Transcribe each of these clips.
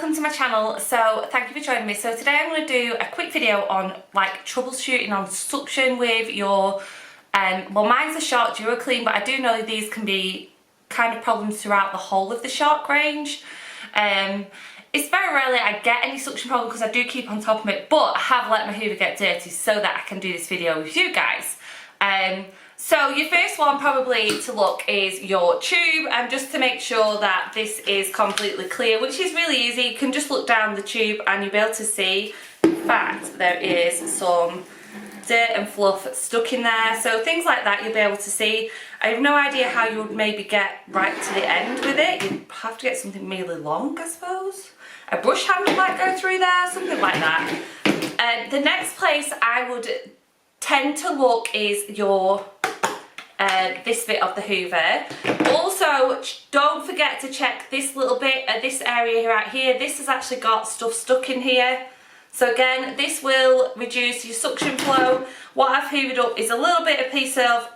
welcome to my channel. So thank you for joining me. So today I'm going to do a quick video on like troubleshooting on suction with your well, mine's a Shark Duoclean, but I do know these can be kind of problems throughout the whole of the Shark range. It's very rarely I get any suction problem because I do keep on top of it, but I have let my Hoover get dirty so that I can do this video with you guys. So your first one probably to look is your tube, and just to make sure that this is completely clear, which is really easy. You can just look down the tube and you'll be able to see, in fact, there is some dirt and fluff stuck in there. So things like that you'll be able to see. I have no idea how you would maybe get right to the end with it. You'd have to get something really long, I suppose. A brush handle might go through there, something like that. The next place I would tend to look is your this bit of the Hoover. Also, don't forget to check this little bit, this area right here. This has actually got stuff stuck in here. So again, this will reduce your suction flow. What I've hoovered up is a little bit of piece of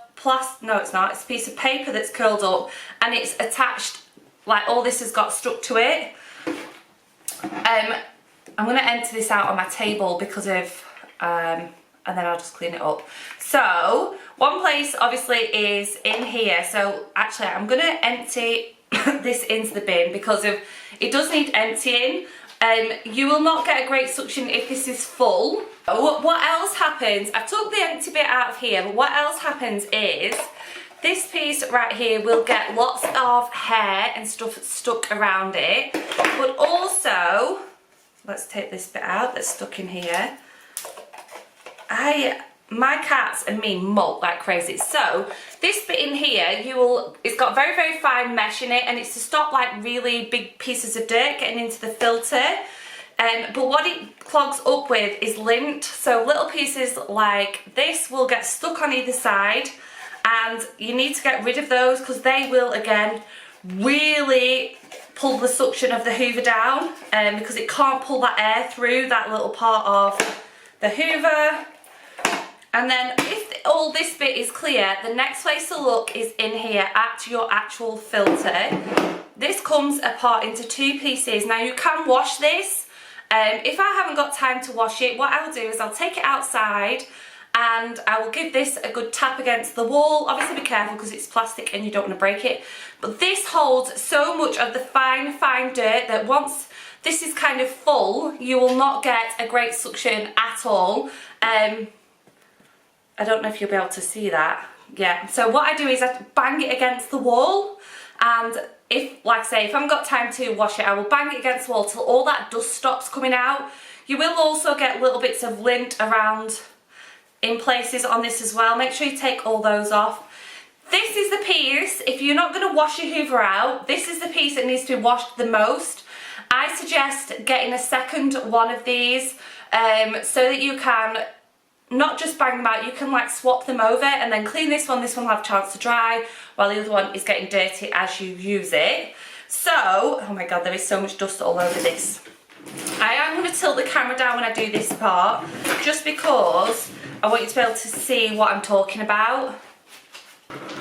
no it's not, it's a piece of paper that's curled up and it's attached, like all this has got stuck to it. I'm going to empty this out on my table because of and then I'll just clean it up. So one place obviously is in here. So actually I'm going to empty this into the bin because of it does need emptying. You will not get a great suction if this is full. What else happens, I've took the empty bit out of here, but what else happens is this piece right here will get lots of hair and stuff stuck around it. But also, let's take this bit out that's stuck in here. My cats and me molt like crazy. So this bit in here, it's got very, very fine mesh in it, and it's to stop like really big pieces of dirt getting into the filter. But what it clogs up with is lint. So little pieces like this will get stuck on either side, and you need to get rid of those because they will again really pull the suction of the Hoover down, because it can't pull that air through that little part of the Hoover. And then if all this bit is clear, the next place to look is in here at your actual filter. This comes apart into two pieces. Now you can wash this. If I haven't got time to wash it, what I'll do is I'll take it outside and I will give this a good tap against the wall. Obviously be careful because it's plastic and you don't want to break it. But this holds so much of the fine, fine dirt that once this is kind of full, you will not get a great suction at all. I don't know if you'll be able to see that. Yeah, so what I do is I bang it against the wall, and if, like I say, if I haven't got time to wash it, I will bang it against the wall till all that dust stops coming out. You will also get little bits of lint around in places on this as well. Make sure you take all those off. This is the piece, if you're not going to wash your Hoover out, this is the piece that needs to be washed the most. I suggest getting a second one of these so that you can not just bang them out, you can like swap them over and then clean this one will have a chance to dry while the other one is getting dirty as you use it. So, oh my god, there is so much dust all over this. I am going to tilt the camera down when I do this part just because I want you to be able to see what I'm talking about.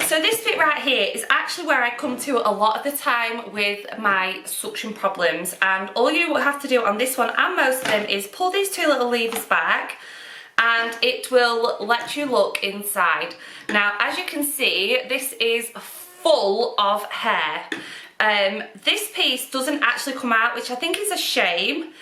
So this bit right here is actually where I come to a lot of the time with my suction problems, and all you have to do on this one and most of them is pull these two little levers back and it will let you look inside. Now as you can see, this is full of hair. This piece doesn't actually come out, which I think is a shame.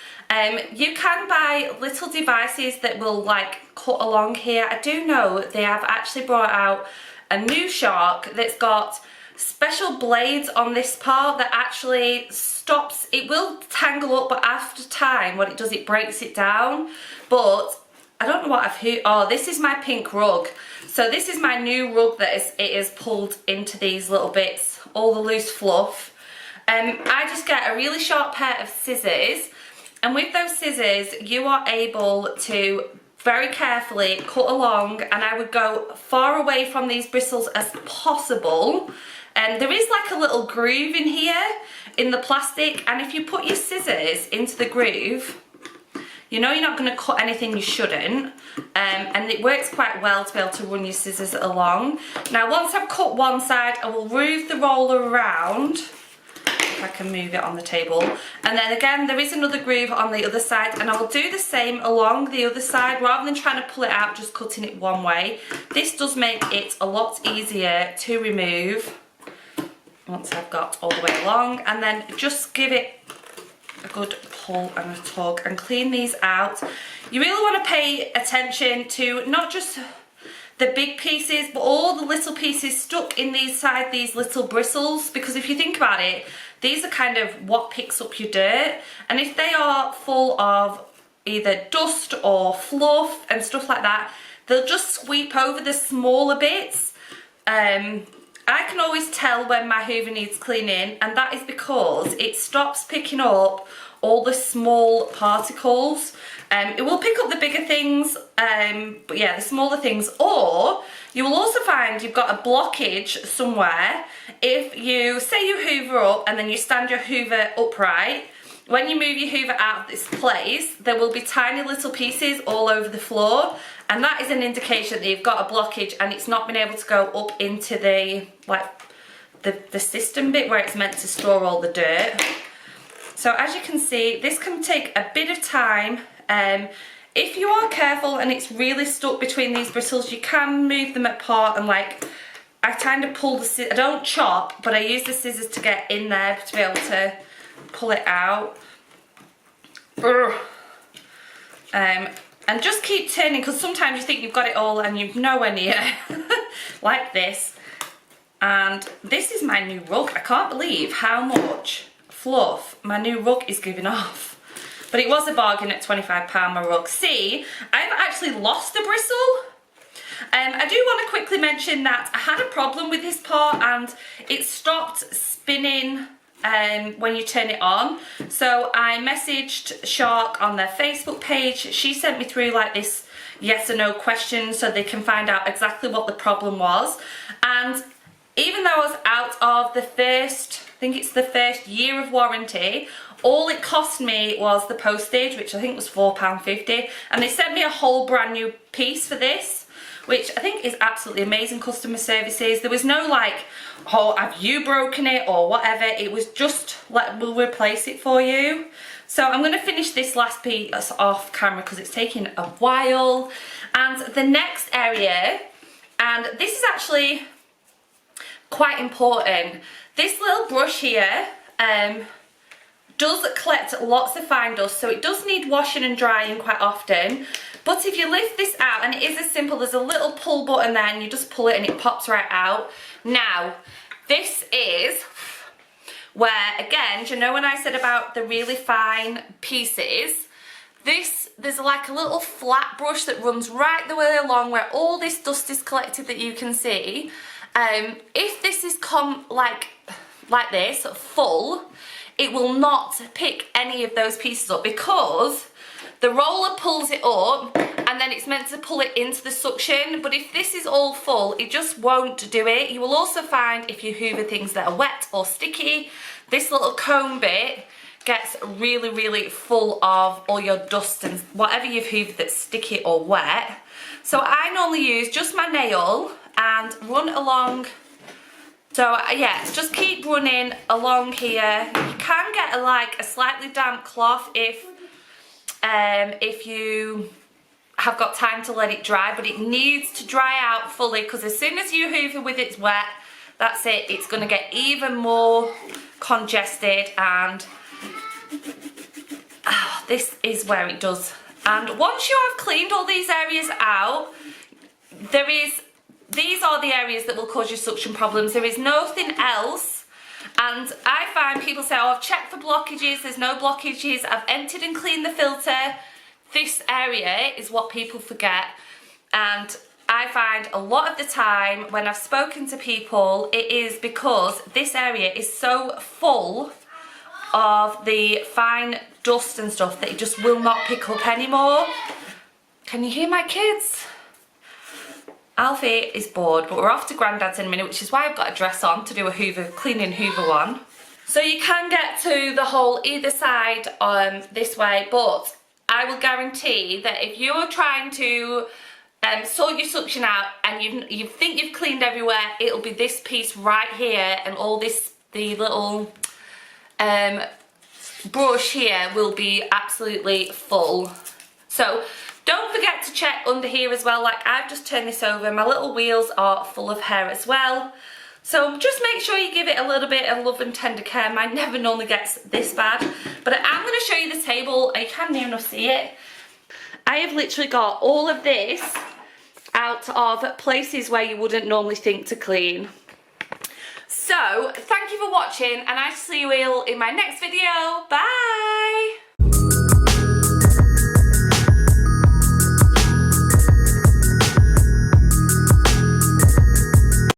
You can buy little devices that will like cut along here. I do know they have actually brought out a new Shark that's got special blades on this part that actually stops, it will tangle up, but after time what it does, it breaks it down. But I don't know what oh, this is my pink rug. So this is my new rug that it is pulled into these little bits, all the loose fluff. I just get a really sharp pair of scissors, and with those scissors you are able to very carefully cut along, and I would go far away from these bristles as possible. And there is like a little groove in here in the plastic, and if you put your scissors into the groove, you know you're not going to cut anything you shouldn't, and it works quite well to be able to run your scissors along. Now once I've cut one side, I will move the roller around if I can move it on the table. And then again, there is another groove on the other side, and I will do the same along the other side rather than trying to pull it out, just cutting it one way. This does make it a lot easier to remove once I've got all the way along, and then just give it a good pull and a tug and clean these out. You really want to pay attention to not just the big pieces, but all the little pieces stuck in these little bristles, because if you think about it, these are kind of what picks up your dirt, and if they are full of either dust or fluff and stuff like that, they'll just sweep over the smaller bits. I can always tell when my hoover needs cleaning, and that is because it stops picking up all the small particles. It will pick up the bigger things, but yeah, the smaller things. Or you will also find you've got a blockage somewhere. If you say you hoover up and then you stand your hoover upright, when you move your hoover out of this place, there will be tiny little pieces all over the floor, and that is an indication that you've got a blockage and it's not been able to go up into the the system bit where it's meant to store all the dirt. So as you can see, this can take a bit of time. If you are careful and it's really stuck between these bristles, you can move them apart, and like I kind of pull the I don't chop, but I use the scissors to get in there to be able to pull it out. And just keep turning, because sometimes you think you've got it all and you're nowhere near. Like this. And this is my new rug. I can't believe how much fluff my new rug is giving off. But it was a bargain at £25, my rug. See, I've actually lost a bristle. I do want to quickly mention that I had a problem with this part and it stopped spinning when you turn it on. So I messaged Shark on their Facebook page. She sent me through like this yes or no question so they can find out exactly what the problem was. And even though I was out of the first, I think it's the first year of warranty, all it cost me was the postage, which I think was £4.50, and they sent me a whole brand new piece for this, which I think is absolutely amazing customer services. There was no like, oh, have you broken it or whatever. It was just like, we'll replace it for you. So I'm going to finish this last piece off camera because it's taking a while. And the next area, and this is actually quite important. This little brush here does collect lots of fine dust, so it does need washing and drying quite often. But if you lift this out, and it is as simple, there's a little pull button there and you just pull it and it pops right out. Now, this is where, again, do you know when I said about the really fine pieces? There's like a little flat brush that runs right the way along where all this dust is collected that you can see. If this is like this, full, it will not pick any of those pieces up because the roller pulls it up and then it's meant to pull it into the suction. But if this is all full, it just won't do it. You will also find if you hoover things that are wet or sticky, this little comb bit gets really, really full of all your dust and whatever you've hoovered that's sticky or wet. So I normally use just my nail and run along. So yeah, just keep running along here. You can get a slightly damp cloth if you have got time to let it dry, but it needs to dry out fully because as soon as you hoover with it's wet, that's it, it's going to get even more congested, and this is where it does. And once you have cleaned all these areas out, these are the areas that will cause you suction problems. There is nothing else. And I find people say, oh, I've checked for blockages, there's no blockages, I've emptied and cleaned the filter. This area is what people forget. And I find a lot of the time when I've spoken to people, it is because this area is so full of the fine dust and stuff that it just will not pick up anymore. Can you hear my kids? Alfie is bored, but we're off to Grandad's in a minute, which is why I've got a dress on to do a cleaning hoover one. So you can get to the hole either side this way, but I will guarantee that if you're trying to sort your suction out and you think you've cleaned everywhere, it'll be this piece right here and all the little brush here will be absolutely full. So don't forget to check under here as well. Like, I've just turned this over, my little wheels are full of hair as well. So just make sure you give it a little bit of love and tender care. Mine never normally gets this bad. But I'm going to show you the table, and you can't even see it. I have literally got all of this out of places where you wouldn't normally think to clean. So thank you for watching, and I'll see you all in my next video. Bye!